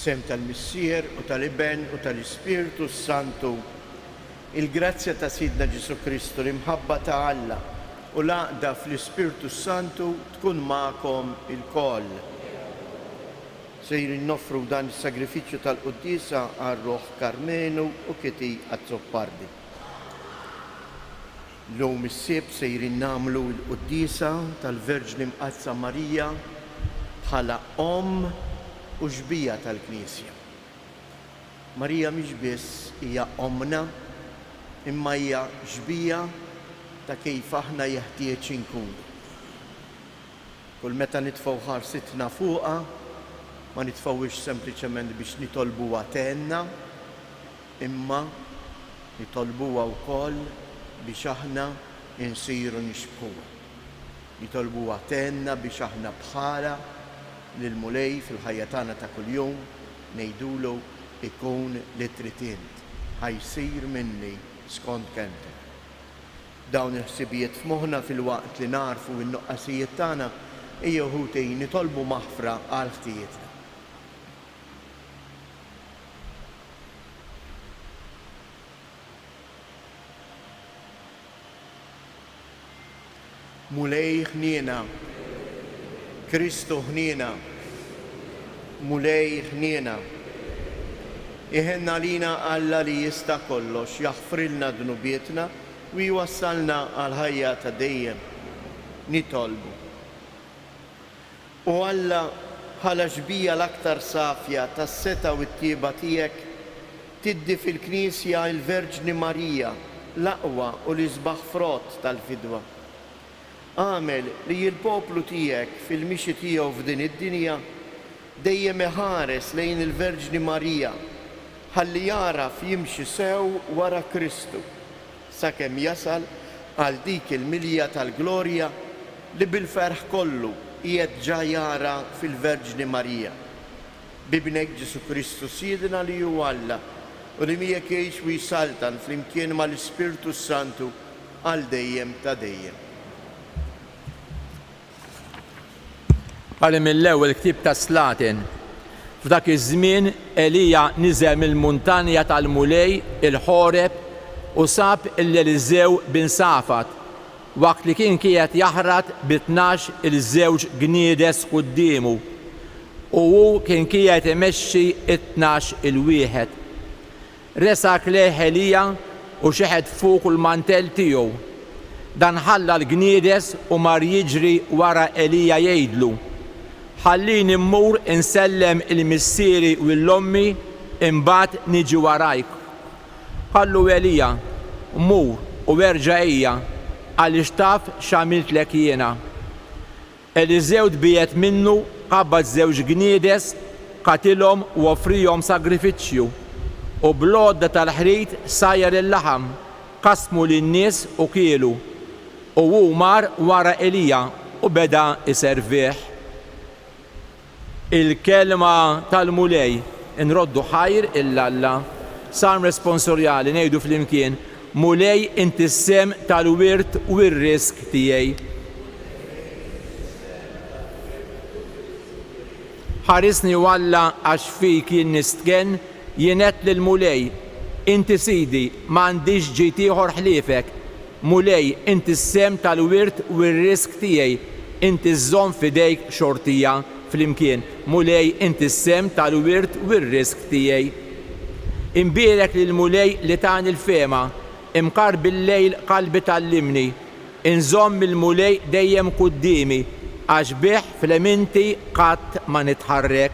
Fissem tal-Missier u tal-Iben u tal-Ispiritu Santu, il-grazzja ta' Sidna Ġesu Kristu, l-imħabba ta' Alla u l-għaqda fl-Ispiritu Santu tkun ma'kom il-koll. Sejrin noffru dan is-sagrifiċċju tal-Quddisa għar-Ruħ Karmenu u Kiti Azzoppardi. L-lum is-sibt sejrin namlu l-Quddisa tal-Verġni Mqazza Marija bħala u ġbija tal-Knisja. Marija mhix biss hija omna, imma hija ġbija ta' kif aħna jeħtieġ inkunu. Kull meta nitfgħu ħarsitna fuqha, ma nitfgħux sempliċement biex nitolbuha tenna, imma nitolbuha wkoll biex aħna insiru nixbħuha. Nitolbuha tenna biex aħna bħala lil mulej fil-ħajja tagħna ta' kuljum ngħidulu ikun li trid int, ħajsir minni skont kemtek. Dawn il-ħsibijiet f'moħħna fil-waqt li narfu n-nuqqasijiet tagħna hija wħud nitolbu maħfra għal ħtijietna. Mulej ħniena, Kristu ħniena, mulej ħniena. Iħenna lina Alla li jista' kollox, jaħfrilna dnubietna u jwassalna għal ħajja ta' dejjem. Nitolbu. U Alla bħala ġbija l-aktar safja tas-seta u t-tieba tiegħek tiddi fil-Knisja l-Verġni Marija, l-aqwa u l-isbaħ frott tal-fidwa. Għamel li l-poplu tiegħek fil-mixi tiegħu f'din id-dinja dejjem iħares lejn il-Verġni Marija ħalli jaraf jimxi sew wara Kristu sakemm jasal għal dik il-milja tal-glorja li bil-ferħ kollu qiegħed ġa jara fil-Verġni Marija. Bibnek Ġesu Kristu Sidna li hu Alla u li miegħek jgħix u jsaltan flimkien mal-Ispiritu Santu għal dejjem ta' dejjem. Għalli mill-ewwel ktieb ta' Slatin. F'dak iż-żmien Elija niżel mill-muntanja tal-Mulej il-Ħoreb u sab l-Eliżew bin Safat waqt li kien qiegħed jaħrad b'12 il-żewġ gniedes qudiemu u hu kien qiegħed imexxi 12 il-wieħed. Resak lejh Elija u xeħed fuq il-mantell tiegħu. Dan ħalla l-gniedes u mar jiġri wara Elija jgħidlu: ħallini mmur insellem il-missieri u l-ommi imbagħad niġi warajk. Ħallu Elija, mmur u erġa' ejja għaliex taf x'għamiltlek jiena. Eliżew tbiegħet minnu, qabbad żewġ gniedes, qatilhom u offrihom sagrifiċċju u bl-għodda tal-ħrid sajjar il-laħam, qasmu lin-nies u kielu. U hu mar wara Elija u beda iservih. Il-kelma tal-Mulej inroddu ħajr il-Alla. Salm responsorjali ngħidu flimkien: Mulej inti s-sem tal-wirt u r-risk tiegħi. Ħarisni u Alla għax fik jien nistken, jienet lil-Mulej: inti Sidi m'għandix ġid ieħor ħliefek. Mulej inti s-sem tal-wirt u r-risk tiegħi, inti żżomm f'idejk xortija flimkien. Mulej inti s-sem tal-wirt u r-risk tiegħi. Imbierek lill-Mulej li tani l-fema, imqar bil-lejl qalbi tallimni, inżomm il-Mulej dejjem qudiemi, għax bih fl-eminti qatt ma nitħarrek.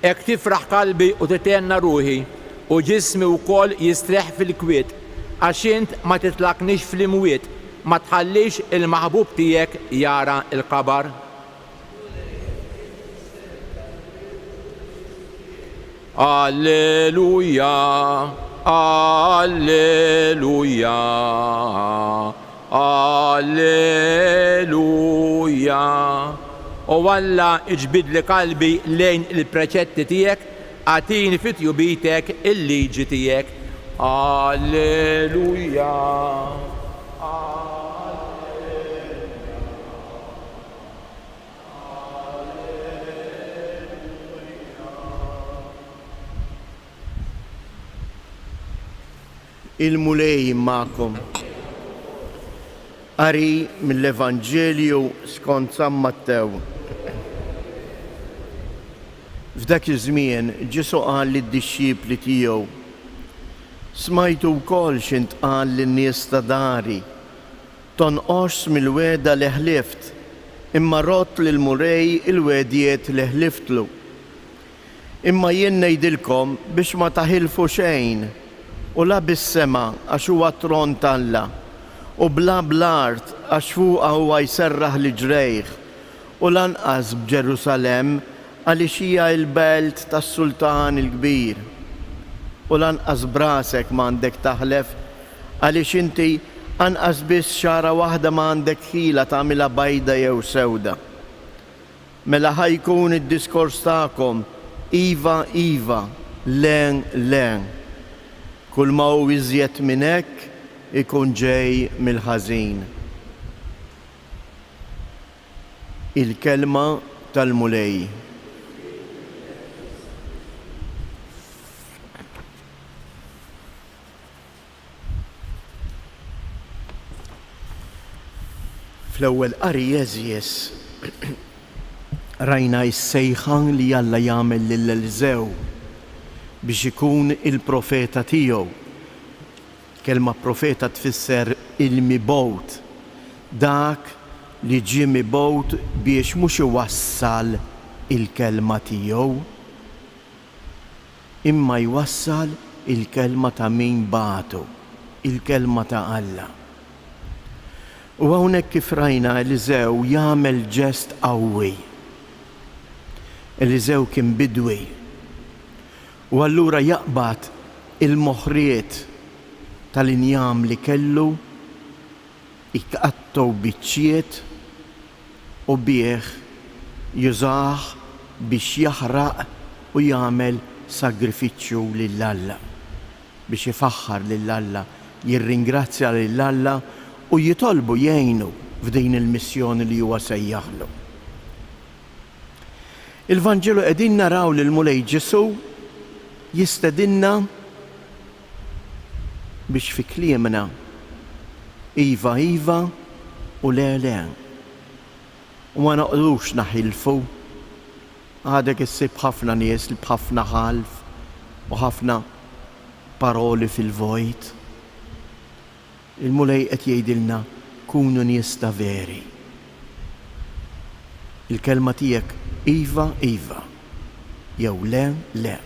Hekk tifraħ qalbi u titenna ruħi u ġismi wkoll jistreħ fil-kwiet, għax int ma titlaqnix fl-imwiet, ma tħallix il-maħbub tiegħek jara l-qabar. Alleluja, alleluja, alleluja. U Alla iġbidli qalbi lejn il-preċetti tiegħek, għatini fit-jubitek il-liġi tiegħek. Alleluja. Il-mulej ma'kom. Qari mill-Evanġelju skont San Mattew. F'dak iż-żmien Ġesu qal lid-dixxipli tiegħu: Smajtu wkoll x'intqal lin-nies ta' dari, tonqos mill-weda li ħlift, imma rott lill-mulej il-wedijiet li ħliftlu. Imma jien ngħidilkom biex ma taħilfu xejn, u la bis-sema għax huwa tron t'Alla, u bla bl-art għax fuqha huwa jserraħ li ġrejħ, u lanqas b'Ġerusalemm għaliex hija l-belt tas-Sultan il-Kbir. U lanqas brasek m'għandek taħlef għaliex inti anqas biss xara waħda m'għandek ħila tagħmilha bajda jew sewda. Mela ħajkun id-diskors tagħkom iva iva, len len. Kull ma hu iżjed minn hekk ikun ġej mill-ħażin. Il-kelma tal-mulej. Fl-ewwel qari Eżies rajna s-sejħan li Alla jagħmel lil Eliżew biex ikun il-profeta tiegħu. Kelma profeta tfisser il-mibgħut, dak li ġie mibgħut biex mhux iwassal il-kelma tiegħu, imma jwassal il-kelma ta' min bagħtu, il-kelma ta' Alla. U hawnhekk kif rajna Eliżew jagħmel ġest qawwi. Eliżew kien bidwi, u allura jaqbad il-moħħriet tal-injam li kellu, jqattgħu biċċiet u bih jużah biex jaħraq u jagħmel sagrifiċċju lill-Alla, biex ifaħħar lill-Alla, jirringrazzja lill-Alla u jitolbu jgħinu f'din il-missjoni li huwa sejjaħlu. Il-Vanġelu qegħdin naraw li l-mulej Ġesu jistedinna biex fi kliemna iva iva u le le. U ma noqdux naħilfu, għadek issib ħafna nies li b'ħafna ħalf u ħafna paroli fil-vojt. Il-mulej qed jgħidilna kunu nies ta' veri. Il-kelma tiegħek iva iva, jew le le,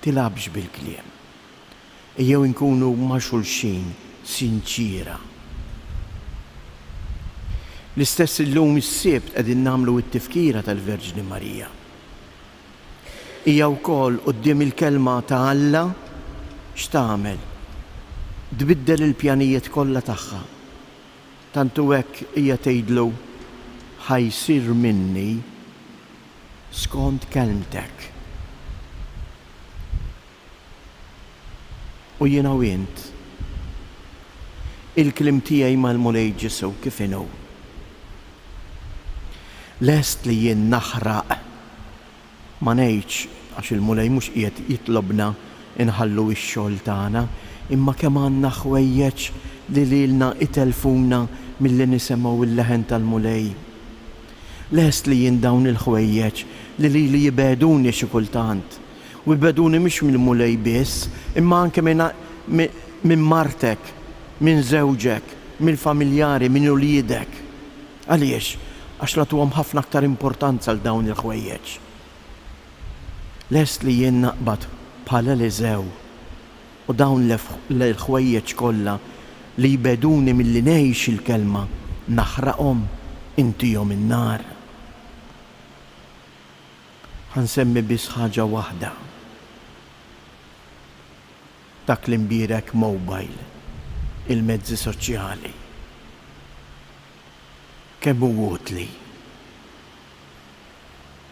tilabx bil-kliem. Jew inkunu ma' xulxin sinċira. L-istess illum is-sibt qegħdin nagħmlu t-tifkira tal-Verġni Marija. Hija wkoll quddiem il-kelma ta' Alla x'tagħmel? Tbiddel il-pjanijiet kollha tagħha. Tantu hekk hija tgħidlu ħajsir minni skont kelmtek. U jiena u int il-kliem tiegħi mal-mulej Ġesu kif inhu. Lest li jien naħraq, ma ngħidx għax il-mulej mhux qiegħed jitlobna inħallu x-xogħol tagħna, imma kemm għandna ħwejjeġ li lilna itelfuna milli nisemgħu il-leħen tal-mulej. Lest li jien dawn il-ħwejjeġ li jibeduni xi kultant. U jibeduni mhux mill-mulej biss, imma anke minn martek, minn żewġek, mill-familjari, minn uliedek. Għaliex? Għax nagħtuhom ħafna aktar importanza għal dawn il-ħwejjeġ. Lest li jien naqbad bħala Eliżew u dawn l-ħwejjeġ kollha li jibeduni milli ngħix il-kelma naħraqhom intihom in-nar. Ħansemmi biss ħaġa waħda. Dak li mbierek mobile, il-mezzi soċjali. Kemm hu utli.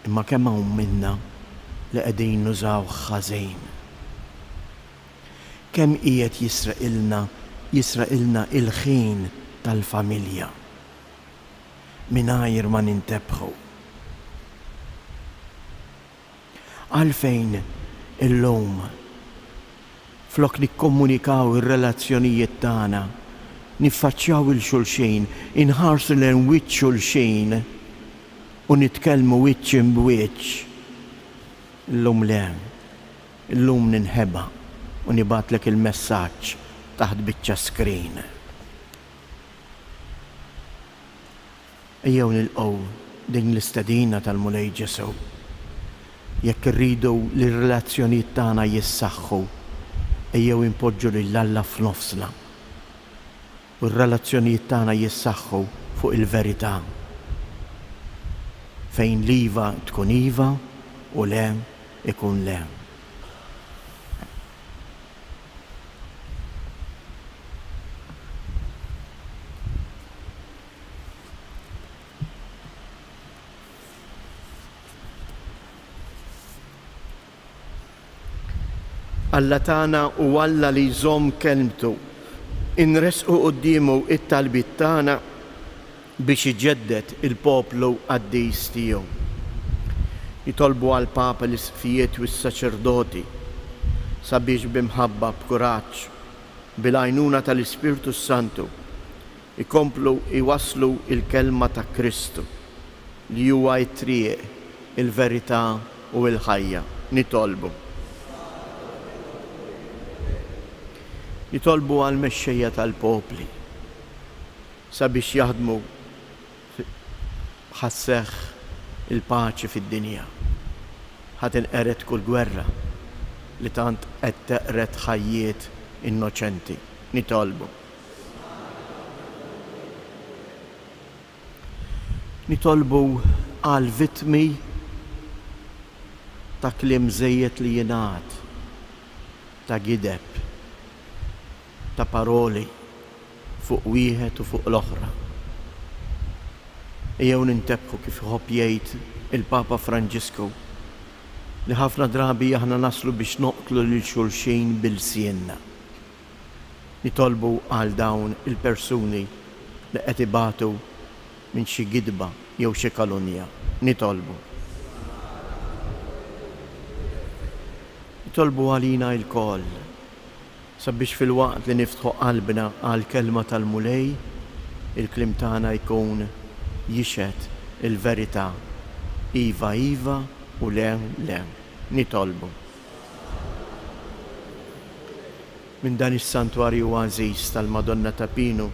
Imma kemm hawn minna li qegħdin nużaw ħażin. Kemm qiegħed jisraqilna il-ħin tal-familja mingħajr ma nintebħu. Għalfejn illum flok nikkomunikaw ir-relazzjonijiet tagħna, niffaċċjaw il-xulxin, inħarsu lejn wiċċ xulxin u nitkellmu wiċċ imbiċċ. Illum le, illum ninħeba u nibatlek il-messaġġ taħt biċċa screen. Ejjew nilqgħu din l-istedina tal-Mulej Ġesu. Jekk irridu li r-relazzjonijiet tagħna jissaħħu, ejjew impoġġu lil Alla f'nofsna. U r-relazzjonijiet tagħna jissaħħu fuq il-verità. Fejn l-iva tkun iva u le ikun le. Alla tagħna u Alla li jżomm kelmtu, inresqu qudiemu it-talbiet tagħna biex iġeddet il-poplu għaddejs tiegħu. Jitolbu għal Papa l-isfijiet u s-saċerdoti sabiex b'imħabba b'kuraġġ bil-għajnuna tal-Ispirtu Santu ikomplu iwasslu il-kelma ta' Kristu li huwa t-triq, il-verità u l-ħajja. Jitolbu għal mexxejja tal-popli sabiex jaħdmu ħasseħ il-paċi fid-dinja. Ħadd inqeret kull gwerra li tant qed teqret ħajjiet innoċenti. Nitolbu għal vittmi ta' kliem żejjed li jingħad, ta' gideb, ta' paroli fuq wieħed u fuq l-oħra. Ejjew nintebħu kif iħobb jgħid il-Papa Franġisku li ħafna drabi aħna naslu biex noqtlu lil xulxin bil-sienna. Nitolbu għal dawn il-persuni li qed ibatu minn xi gidba jew xi kalunja. Nitolbu għalina l-koll sabiex fil-waqt li niftħu qalbna għal kelma tal-Mulej, il-klim tagħna jkun jixhed il-verità. Iva iva u le le. Nitolbu. Minn dan is-santwarju għażiż tal-Madonna ta' Pinu,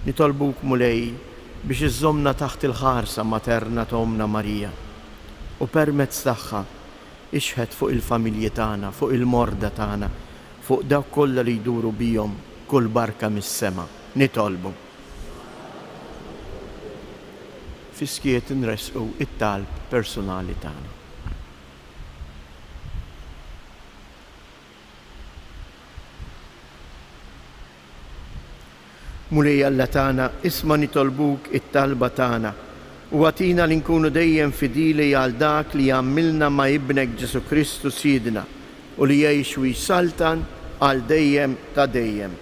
nitolbuk Mulej biex iżżommna taħt il-ħarsa materna ta' Omna Marija u permezz tagħha ixħed fuq il-familji tagħna, fuq il-morda tagħna, fuq dawk kollha li jduru bihom kull barka mis-sema. Nitolbu. Fiskiet nresqu it-talb personali tagħna. Mulej Alla tagħna, isma' nitolbuk it-talba tagħna u għatina li nkunu dejjem fidili għal dak li għamilna ma' ibnek Ġesu Kristu Sidna u li jgħix u jsaltan għal dejjem ta' dejjem.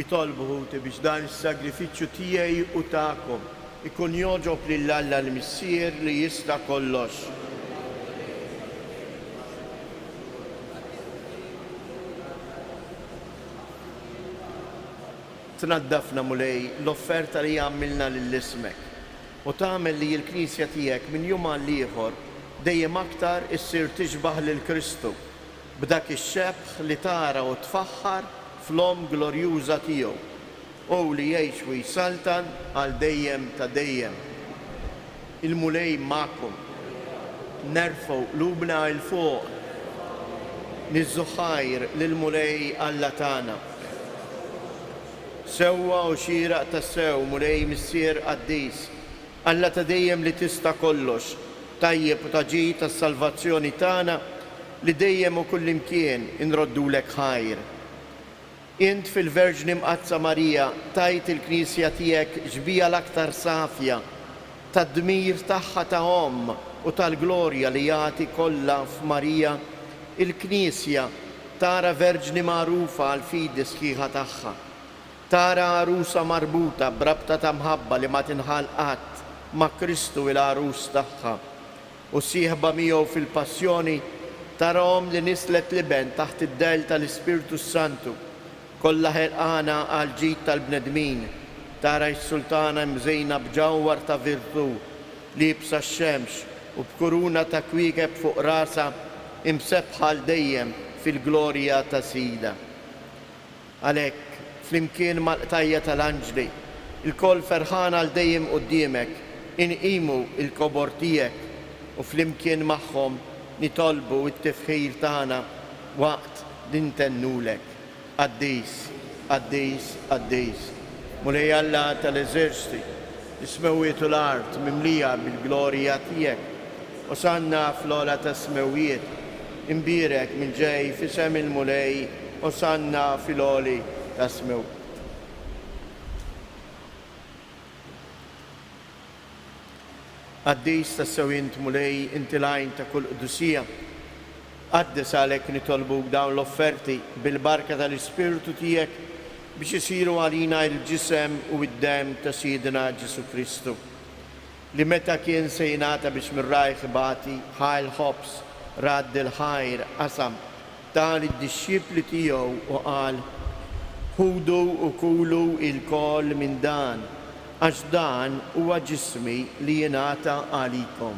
Nitolbu biex dan is-sagrifiċċju tiegħi u tagħkom ikun joġob lil Alla l-Missier li jista' kollox. tnaddafna mulej l-offerta li għamilna lill-ismek u tagħmel li l-Knisja tiegħek minn jum għal ieħor dejjem aktar issir tixbaħ lil Kristu b'dak ix-xebħ li tara u tfaħħar fl-om glorjuża tiegħu u li jgħix u jsaltan għal dejjem ta' dejjem. Il-mulej magħkom. Nerfgħu qlubna il fuq. Niżżuħajr lill-mulej Alla tagħna. Sewwa u xieraq tas-sew mulej missier qaddis. Alla ta' dejjem li tista' kollox, tajjeb u taġi tas-salvazzjoni tagħna li dejjem u kullimkien inroddulek ħajr. Int fil-Verġni Mqazza Marija tajt il-Knisja tiegħek ġbija l-aktar safja tad-dmir tagħha ta' Omm u tal-glorja li jagħti kollha f'Marija, il-Knisja tara Verġni magħrufa għal fidi sħiħa tagħha. Tara għarusa marbuta brabta ta' mħabba li ma tinħal qatt ma' Kristu il-għarus tagħha u sieħba miegħu fil-passjoni tarahom li nislet liben taħt id-del tal-Ispiritu Santu kollha ħerqana għal ġid tal-bnedmin. Tara s-sultana mżejna b'ġawwar ta' virtu li jibsa x-xemx u b'kuruna ta' kwiekeb fuq rasa imsebħa l dejjem fil-glorja ta' Sida. Għalhekk flimkien mal-qtajja tal-anġli il-koll ferħana l dejjem quddiemek inqimu il-kobor tiegħek u flimkien magħhom nitolbu t-tifħir tagħna waqt li ntennulek. Qaddis, qaddis, qaddis. Mulej Alla tal-eżerċiti, is-smewwiet u l-art mimlija bil-glorja tiegħek. Osanna fl-ola ta' smewwiet, imbirek minn ġej fisem il-mulej, osanna fil-oli ta' smew. Qaddis ta' sewint mulej inti lajn ta' kull qdusija. Qaddes għalhekk nitolbuk dawn l-offerti bil-barka tal-Ispiritu tiegħek biex isiru għalina l-ġisem u d-dem ta' Sidina Ġesu Kristu li meta kien se jingħata biex mir-rajħ ibati ħajl ħobs radd il-ħajr qasam tal id-dixxipli tiegħu u qal ħudu u kulu il-koll minn dan għax dan huwa ġismi li jingħata għalikom.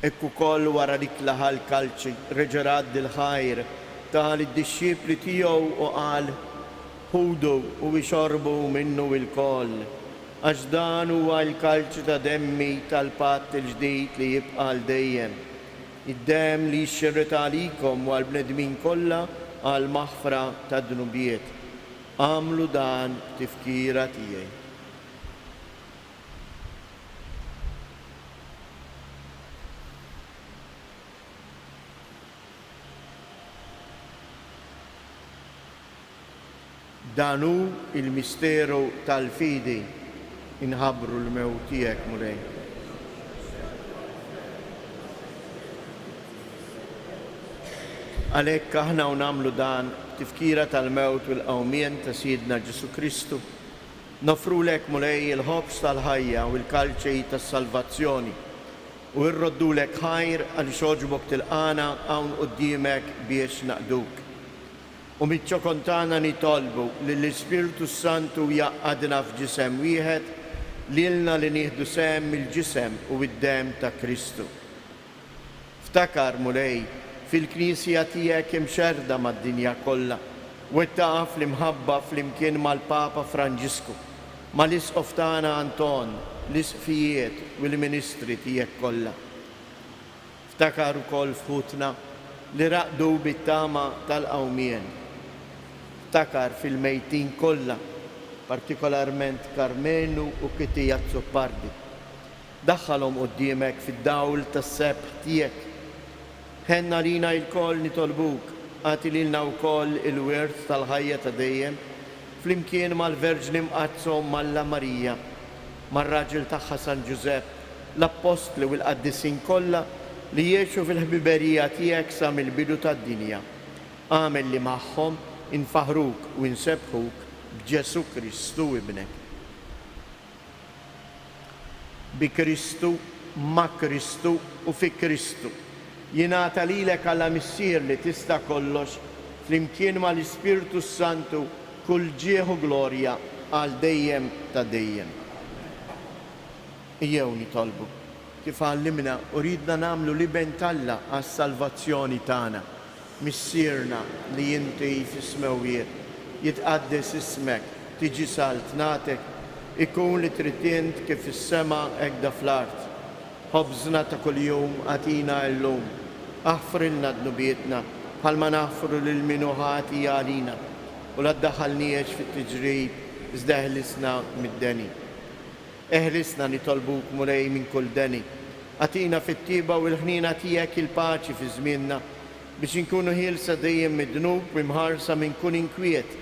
Ekku koll wara dik laħal kalċi reġerad il-ħajr tal id-dixxipli tiegħu u qal ħudu u ixorbu minnu il-koll għax dan huwa l-kalċi ta' demmi tal-patt il-ġdid li jibqa' l dejjem. Id-dem li jxirret għalikom u għall-bnedmin kollha għal maħfra ta' dnubiet. Għamlu dan tifkira tiegħi. Danu il-misteru tal-fidi inħabru l-mewt tiegħek mulej. Għalhekk aħna u nagħmlu dan tifkira tal-mewt u l-qawmien ta' Sidna Ġesu Kristu. Nofrulek mulej il-ħobs tal-ħajja u l-kalċej tas-salvazzjoni u rroddulek ħajr għal xoġbok tilqana hawn quddiemek biex naqduk. U mit-ċokontana nitolbu li l-Ispiritu Santu jaqqadna f'ġisem wieħed lilna li nieħdu sem il-ġisem u id-dem ta' Kristu. Ftakar mulej fil-Knisja tiegħek imxerda mad-dinja kollha u ttaqaf l-imħabba flimkien mal-Papa Franġisku, mal-Isqof tagħna Anton, l-isqfijiet u l-ministri tiegħek kollha. Ftakar ukoll f'ħutna li raqdu bit-tama tal-qawmien. Ftakar fil-mejtin kollha, partikolarment Karmenu u Kitija Zuppardi. Daħħalhom quddiemek fid-dawl tas-sebħ tiegħek. Ħenna lina l-koll nitolbuk, għati lilna wkoll il-wirt tal-ħajja ta' dejjem, flimkien mal-Verġni Mqazza Alla Marija, mar-raġel tagħha San Ġusepp, l-Apostli u l-Qaddisin kollha li jgħixu fil-ħbiberija tiegħek sa mill-bidu tad-dinja. Għamel li magħhom infaħruk u insebħuk b'Ġesu Kristu ibnek. Bi Kristu, ma' Kristu u fi Kristu. Jingħata lilek għalla missier li tista' kollox flimkien ma' l-Ispirtu Santu kull ġieħu glorja għal dejjem ta' dejjem. Ejjew nitolbu kif għallimna u ridna nagħmlu liben Alla għas-salvazzjoni tagħna. Missierna li inti fis-smewwiet, jitqaddes ismek, tiġi salt nagħtek ikun li tritient kif is-sema hekk da fl-art. Ħobżna ta' kuljum għatina llum, aħfrilna dnubietna bħalma naħfru lil min ħati għalina u la ddaħħalniex fit-tiġrib iżda eħlisna mid-deni. Eħlisna nitolbuk mulej minn kull deni. Għatina fit-tiba u l-ħnina tiegħek il-paċi fi żmienna biex inkunu ħielsa dejjem mid-dnub u mħarsa minn kull inkwiet.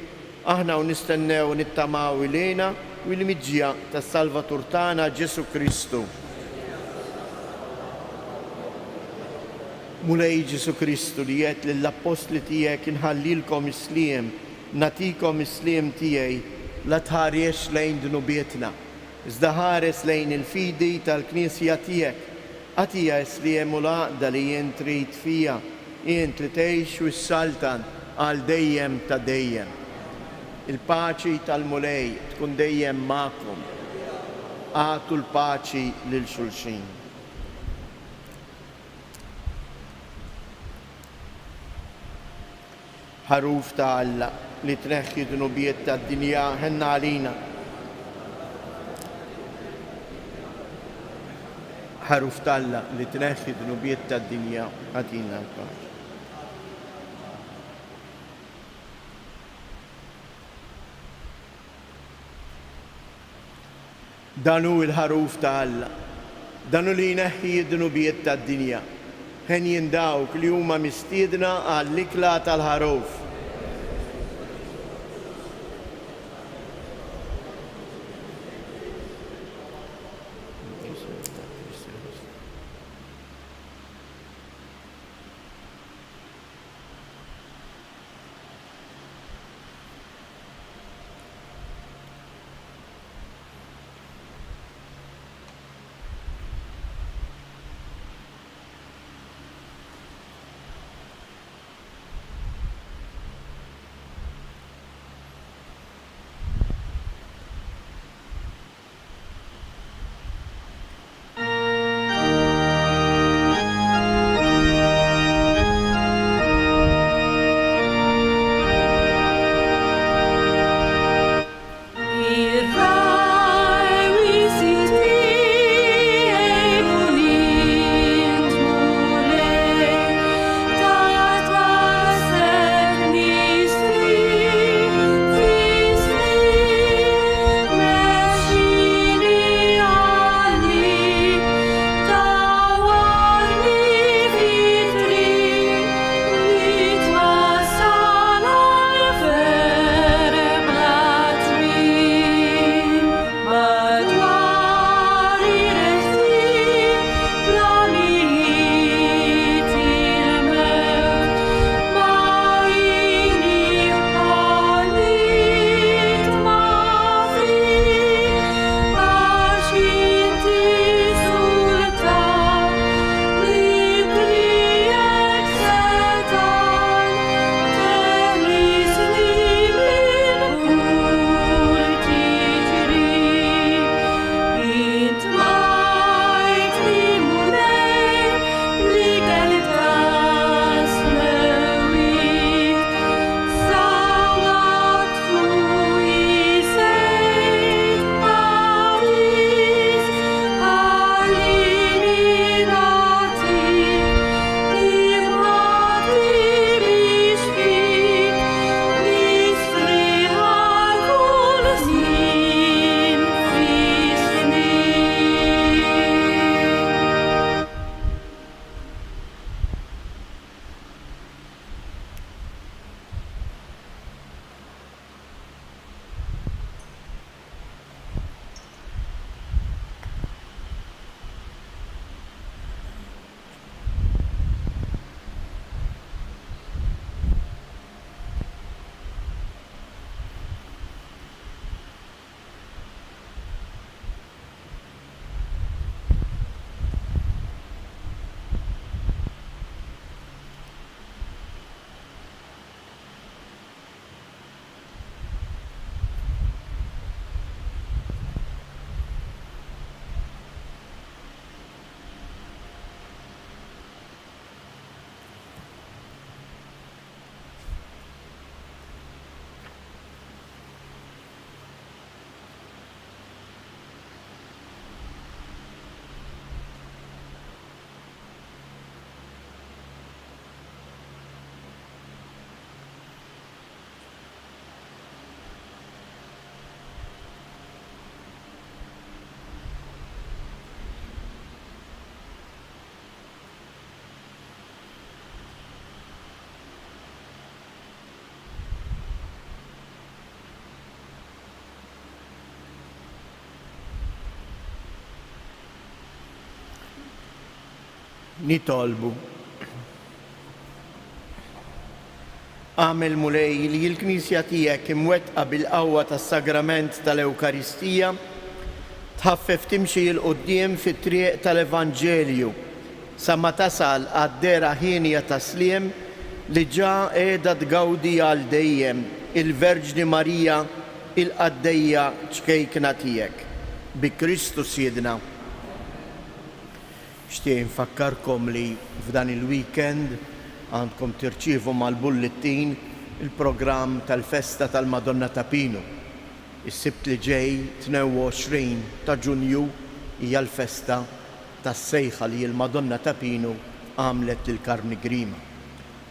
Aħna u nistennew nittamaw ilejna u l-miġġija tas-Salvatur tagħna Ġesu Kristu. Mulej Ġesu Kristu li jgħid lill-apostli tiegħek inħallilkom isliem, natikom isliem tiegħi, la tħariex lejn dnubietna, iżda ħares lejn il-fidi tal-Knisja tiegħek. Għatija isliem u laqda li jien trid fija, jien li tgħix u s-saltan għal dejjem ta' dejjem. Il-paċi tal-mulej tkun dejjem magħkom. Għatu l-paċi lil xulxin. Ħaruf ta' Alla li tneħħi dnubiet tad-dinja ħenna għalina. Ħaruf ta' Alla li tneħħi dnubiet tad-dinja ħatina l-paċi. Danu il-ħaruf ta' Alla, danu li jneħħi d-dnubiet tad-dinja. Ħen jindawk li huma mistiedna għall-ikla tal-ħaruf. nitolbu. Għamel mulej li l-Knisja tiegħek imwettqa bil-qawwa tas-sagrament tal-Ewkaristija tħaffef timxi l-qudiem fit-triq tal-Evanġelju sa ma tasal għad-dera ħinja tasliem li ġa qiegħda tgawdi għal dejjem il-Verġni Marija il-qaddejja ċkejkna tiegħek. Bi Kristu Siedna. Xtieq nfakkarkom li f'dan il-weekend għandkom tirċievu mal-bulletin il-programm tal-Festa tal-Madonna ta' Pinu. Is-sibt li ġej 22 ta' Ġunju hija l-festa tas-sejħa li l-Madonna ta' Pinu għamlet lil Karni Grima.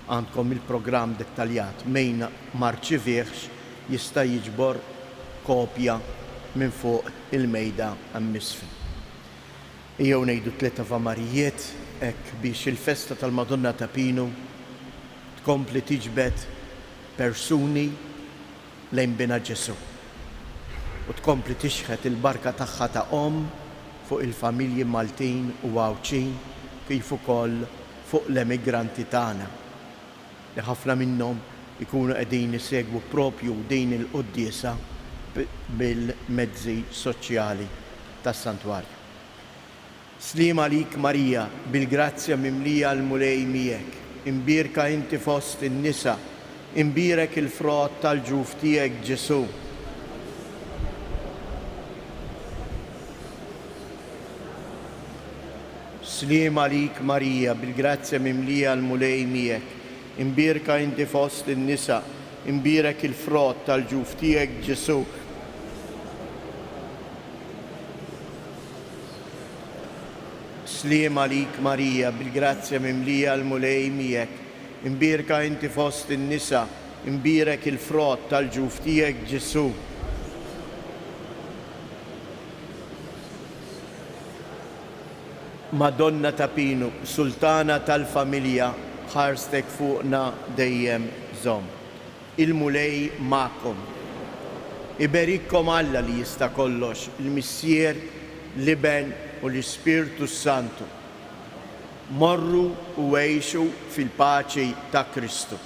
Għandkom il-programm dettaljat mejn ma rċivihx jista' jiġbor kopja minn fuq il-mejda hemm-misfin. Jew ngħidu tliet avamarijiet hekk biex il-festa tal-Madonna ta' Pinu tkompli tiġbed persuni lejn bina Ġesu u tkompli tixħet il-barka tagħha ta' fuq il-familji Maltin u Għawċin kif ukoll fuq l-emigranti tagħna li ħafna minnhom ikunu qegħdin isegwu propju din il-quddiesa bil-mezzi soċjali tas-santwarju. Sliem għalik Marija, bil-grazzja mimlija l-mulej miegħek, imbierka inti fost in-nisa, imbierek il-frott tal-ġuf tiegħek Ġesu. Sliem għalik Marija, bil-grazzja mimlija l-mulej miegħek, imbierka inti fost in-nisa, imbierek il-frott tal-ġuf tiegħek Ġesu. Sliem għalik Marija, bil-grazzja mimlija l-mulej miegħek, imbierka inti fost in-nisa, imbierek il-frott tal-ġuf tiegħek Ġesu. Madonna ta' Pinu, Sultana tal-familja, ħarstek fuqna dejjem żomm. Il-mulej ma'kom. Iberikkom Alla li jista' kollox, il-Missier, l-Iben u l-Ispirtu Santu. Morru u għejxu fil-paċi ta' Kristu.